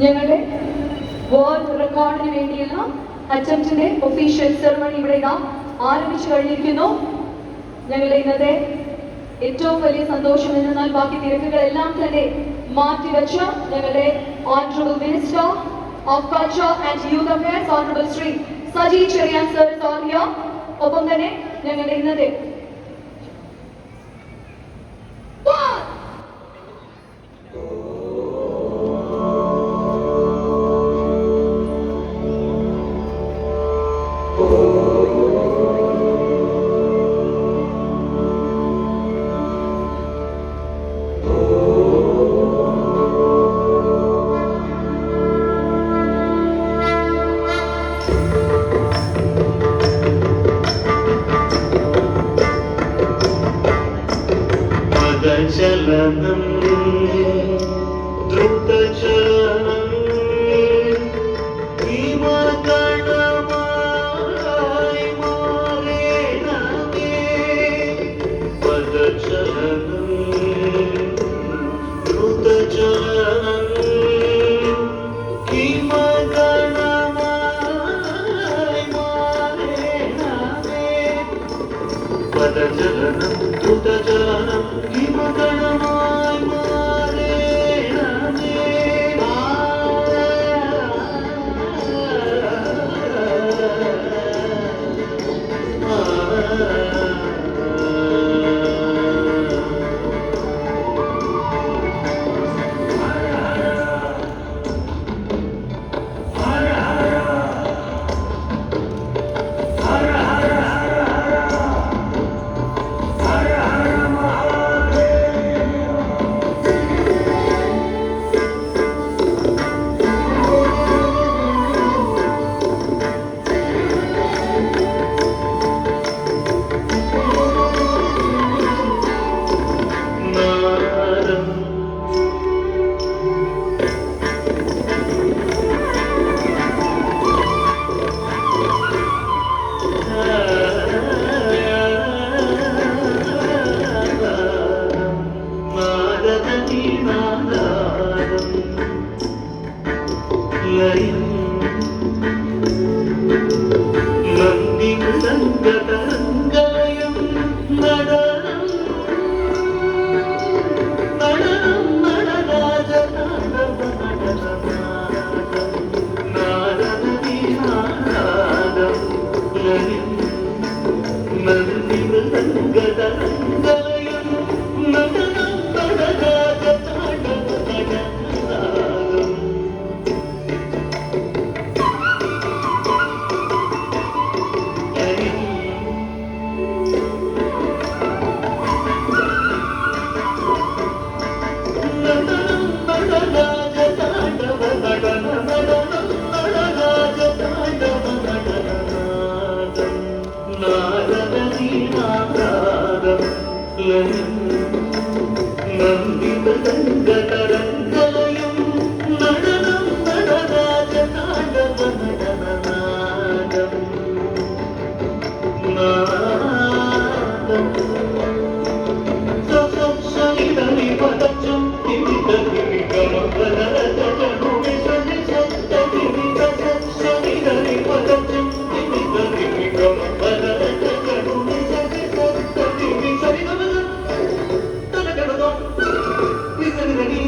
ഞങ്ങളുടെ വേൾഡ് റെക്കോർഡിന് വേണ്ടിയുള്ള അറ്റംപ്റ്റിന്റെ official ceremony ഇവിടെ ഇതാ ആരംഭിച്ചു കഴിഞ്ഞിരിക്കുന്നു. ഞങ്ങളുടെ ഇന്നത്തെ ഏറ്റവും വലിയ സന്തോഷം എന്നാൽ ബാക്കി തിരക്കുകളെല്ലാം തന്നെ മാറ്റിവെച്ച ഞങ്ങളുടെ honourable minister of culture and youth affairs honourable Shri Saji Cheriyan sir is all here. ഒപ്പം തന്നെ ഞങ്ങളുടെ ഇന്നത്തെ ചലനം ദ്രുതചലനം ഭീമഗണമായി മാറേണമേ പദചലനം ദ്രുതചലനം ഭീമഗണമായി മാറേണമേ പദചലനം ദ്രുതചലനം ഭീമഗണമായി മാറേണമേ നന്ദിമൃദംഗതരംഗലയം നടനം നടനം നടരാജതാണ്ഡവ നടനനാദം നാദനദീനാദം ലയം നന്ദിമൃദംഗതരംഗലയം നടനം നടരാജതാണ്ഡവ നടനനാദം നന്ദിമൃദംഗതരംഗലയം നടനം നടരാജതാണ്ഡവ നടനനാദം നാദം സസംസനിധനി പദജം തിമിതതിമി ഗമപദരജനുമി സനി സത്തതിമി സസംസനിധനി പദജം തിമിതതിമി ഗമപദരജനുമി സനി സത്തതിമി സനി ഗമപദ തനകടദം വിസനിധനി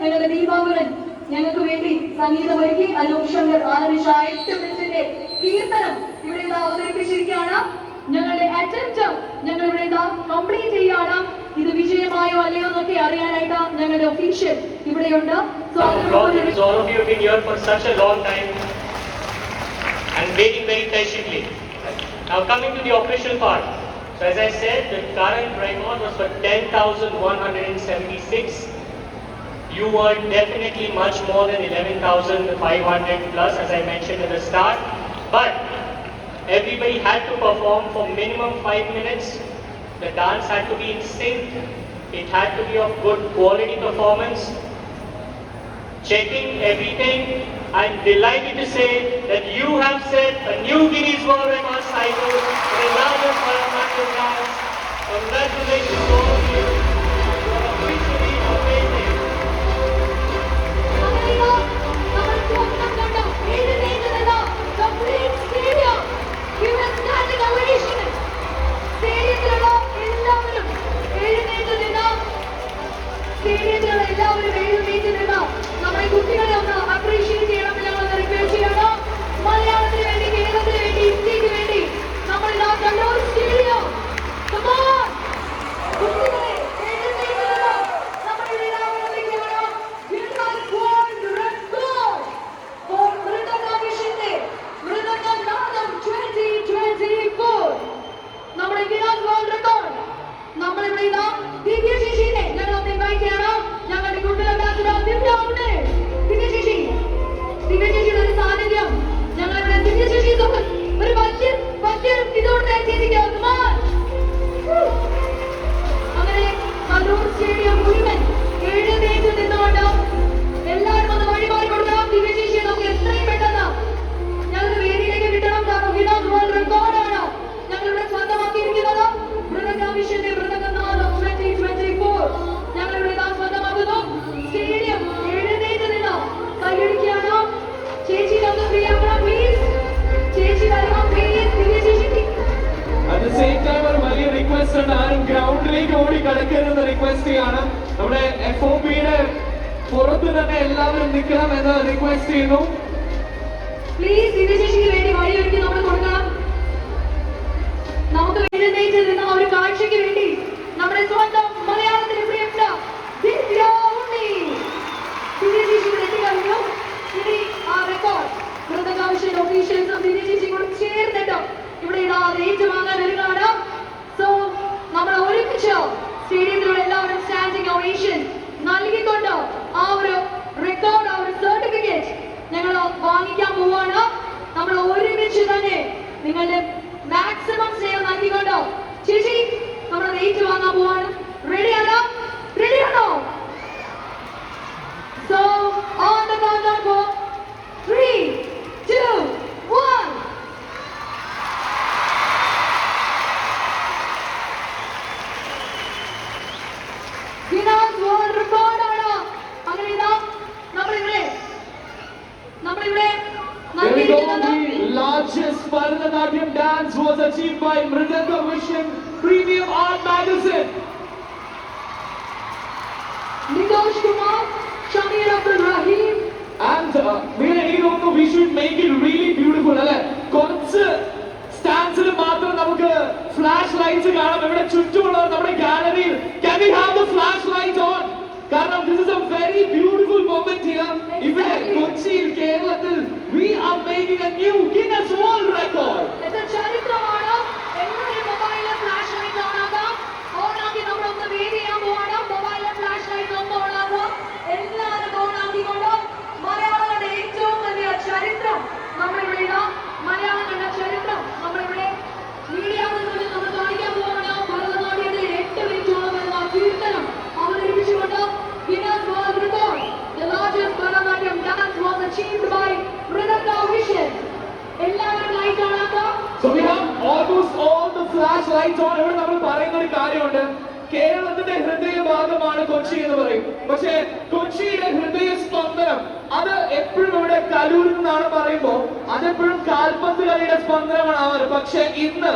ഞങ്ങളുടെ ദീപാവലൻ ഞങ്ങൾക്ക് വേണ്ടി സംഗീതമൊരുക്കി അനൂപ് ശങ്കർ ആലപിച്ച 8 മിനിറ്റിന്റെ കീർത്തനം ഇവിടെ അവതരിപ്പിച്ചിരിക്കുകയാണ്. ഞങ്ങളുടെ അറ്റംപ്റ്റ് ഞങ്ങൾ ഇവിടെ കംപ്ലീറ്റ് ചെയ്യാണ്. ഇത് വിജയമായോ അല്ലയോ എന്നൊക്കെ അറിയാനായിട്ട് ഞങ്ങളുടെ ഒഫീഷ്യൽ ഇവിടെയുണ്ട്. All of you have been here for such a long time and waiting very patiently. Now coming to the official part. So as I said, the current record was for 10,176. You were definitely much more than 11,500 plus, as I mentioned at the start. But everybody had to perform for minimum 5 minutes. The dance had to be in sync. It had to be of good quality performance. Checking everything, I'm delighted to say that you have set a new Guinness World Record cycle for the largest Bharatanatyam dance. Congratulations to all of you. You are officially amazing. നമ്മുടെ കുട്ടികളെ ഒന്ന് appreciate ചെയ്യണം. ഞങ്ങൾ request ചെയ്യണം. മലയാളത്തിന് വേണ്ടി, കേരളത്തിന് വേണ്ടി, ഇന്ത്യക്ക് വേണ്ടി നമ്മൾ കണ്ണൂർ സ്റ്റേഡിയം കുട്ടികളെ നമ്മുടെ ഗിന്നസ് വേൾഡ് റെക്കോർഡ് നമ്മളിവിടെ ഇതാ ദിവ്യ ശേഷിനെ ഞങ്ങൾ ഒന്ന് ഇൻവൈറ്റ് ചെയ്യണം. ഞങ്ങളുടെ കുട്ടികൾ അംബാസിഡർ ദിവ്യ ശേഷി ദിവ്യശേഷിയുടെ ഒരു സാന്നിധ്യം ഞങ്ങളിവിടെ ദിവ്യ ശേഷി ഒരു വലിയ ഇതോടെ ചെയ്തിരിക്കുക. അങ്ങനെ കണ്ണൂർ സ്റ്റേഡിയം മുഴുവൻ എഴുന്നേറ്റ് നിന്നുകൊണ്ട് എല്ലാവരും ഒന്ന് വഴിമാറി കൊടുക്കണം. ദിവ്യശേഷിയെ നമുക്ക് എത്രയും പെട്ടെന്ന് ഞങ്ങൾക്ക് വേദിയിലേക്ക് കിട്ടണം. കാരണം ഗിന്നസ് വേൾഡ് റെക്കോർഡാണ് ഞങ്ങളിവിടെ സ്വന്തമാക്കിയിരിക്കുന്നത്. മൃദംഗാഭിഷന്റെ മൃദംഗനാഥം 2024 ഞങ്ങളിവിടെ സ്വന്തമാക്കുന്നു. സ്റ്റേഡിയം എഴുന്നേറ്റ് നിന്ന് കൈയടിക്കുകയാണ്. ചേച്ചി ഒന്ന് പ്രിയപ്പെട്ട പ്ലീസ്, ചേച്ചി വരണം പ്ലീസ്. ദിവ്യ ചേച്ചി At the same time ഒരു വലിയ റിക്വസ്റ്റ് ഉണ്ട്. ആരും ഗ്രൗണ്ടിലേക്ക് ഓടി കളിക്കരുതെന്ന് റിക്വസ്റ്റ് ചെയ്യാണ്. നമ്മുടെ FOPയുടെ പുറത്ത് തന്നെ എല്ലാവരും നിൽക്കണം എന്ന് റിക്വസ്റ്റ് ചെയ്യുന്നു. പ്ലീസ് ദിവ്യ ചേച്ചിക്ക് വേണ്ടി വഴിയൊരുക്കി നമ്മൾ കൊടുക്കണം. നമുക്ക് എഴുന്നേറ്റ് നിന്ന ഒരു കാഴ്ചയ്ക്ക് വേണ്ടി നമ്മുടെ സ്വന്തം മലയാളത്തിന് പ്രിയപ്പെട്ട ദിവ്യ ചേച്ചി എത്തിക്കഴിഞ്ഞു. ഇനി ആ റെക്കോർഡ് മൃദംഗാഭിഷേക് ഒഫീഷ്യൽസും ദിവ്യ ചേച്ചി കൂടെ ചേർന്നിട്ട് ഇവിടെ ഏറ്റുവാങ്ങാൻ ഒരുങ്ങാണ്. സോ നമ്മൾ ഒരുമിച്ച് സ്റ്റേഡിയത്തിലുള്ള എല്ലാവരും സ്റ്റാൻഡിംഗ് ഒവേഷൻ നൽകിക്കൊണ്ട് ആ ഒരു റെക്കോർഡ്, ആ ഒരു സർട്ടിഫിക്കറ്റ് ഞങ്ങൾ വാങ്ങിക്കാൻ പോവാണ്. നമ്മൾ ഒരുമിച്ച് തന്നെ നിങ്ങളുടെ മാക്സിമം സ്നേഹം നൽകിക്കൊണ്ട് ചേച്ചി നമ്മൾ ഏറ്റുവാങ്ങാൻ പോവാണ്. റെഡിയാണോ? റെഡിയാണോ? So on the countdown for 3, 2, 1. by Mridanga Vision Premium Art Magazine. Nitosh Kumar, Shamir Abdul Rahim. And we should make it really beautiful. കുറച്ച് സ്റ്റാൻഡ്സിൽ മാത്രം നമുക്ക് ഫ്ലാഷ് ലൈറ്റ്സ് കാണാം. ഇവിടെ ചുറ്റുമുള്ള നമ്മുടെ ഗാലറിയിൽ can we have the flash light on? കാരണം this is a very beautiful moment here. ഇവിടെ കൊച്ചിയിൽ കേരളത്തിൽ we are making a new Guinness World Record. ഇത് ചരിത്രമാണ്. എല്ലാവരും മൊബൈലിലെ ഫ്ലാഷ് ലൈറ്റ് ഓണാക്കാം. ഓണാക്കി നമ്മളൊന്ന് വേദി ചെയ്യാൻ പോവാണ്. മൊബൈലിലെ ഫ്ലാഷ് ലൈറ്റ് ഒന്ന് ഓണാക്കാം. എല്ലാവരും ഓണാക്കിക്കൊണ്ട് മലയാളികളുടെ ഏറ്റവും വലിയ ചരിത്രം നമ്മളിവിടെ ഇടാം. മലയാളം കണ്ട ചരിത്രം നമ്മളിവിടെ മീഡിയ മുന്നിൽ നമ്മൾ കാണിക്കാൻ പോവാണ്. ഭരതനാട്യത്തിൽ 8 മിനിറ്റോളം വരുന്ന കീർത്തനം അവതരിപ്പിച്ചുകൊണ്ട് Guinness World Record. The largest Bharatanatyam dance was achieved by Mridanga Vision. എല്ലാവരും light ഓണാക്കാം. So we have almost all the flash lights on. ഇവിടെ നമ്മൾ പറയുന്ന ഒരു കാര്യമുണ്ട്. കേരളത്തിന്റെ ഹൃദയഭാഗമാണ് കൊച്ചി എന്ന് പറയും. പക്ഷേ കൊച്ചിയുടെ ഹൃദയ സ്പന്ദനം അത് എപ്പോഴും ഇവിടെ കലൂരിൽ നിന്നാണ് പറയുമ്പോൾ അതെപ്പോഴും കാൽപന്ത് കളിയുടെ സ്പന്ദനമാണ് ആവാറ്. പക്ഷെ ഇന്ന്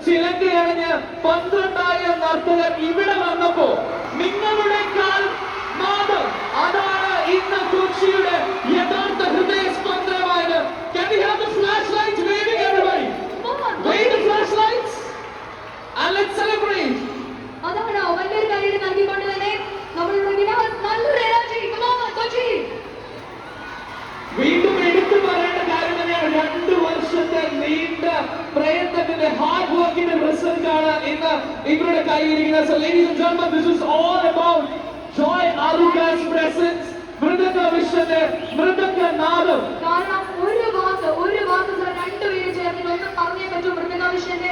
ചിലങ്കയണിഞ്ഞ് 12,000 നർത്തകർ ഇവിടെ വന്നപ്പോ നിങ്ങളുടെ കാൽ നാദം അതാണ് ഇന്ന് കൊച്ചിയുടെ യഥാർത്ഥ ഹൃദയ സ്പന്ദനമായത്. Can we have the flashlights waving, everybody? Wave the flashlights and let's celebrate. അതാണ് വലിയൊരു കൈയ്യടി നൽകിക്കൊണ്ട് തന്നെ നമ്മളിവിടെ Guinness നല്ലൊരു എനർജി. കൊച്ചി വീണ്ടും എടുത്തു പറയേണ്ട കാര്യം തന്നെയാണ് 2 വർഷത്തെ നീണ്ട പ്രയത്നത്തിന്റെ ഹാർഡ് വർക്കിന്റെ റിസൾട്ട് ആണ് ഇന്ന് ഇവരുടെ കയ്യിലിരിക്കുന്നത്. So ladies and gentlemen, this is all about Joy Aruga's presence. Mridanga Vision's മൃദംഗ നാദം. കാരണം ഒരു വാക്ക് രണ്ടുപേരും ചേർന്ന് ഒന്ന് പറഞ്ഞേ പറ്റൂ. Mridanga Vision's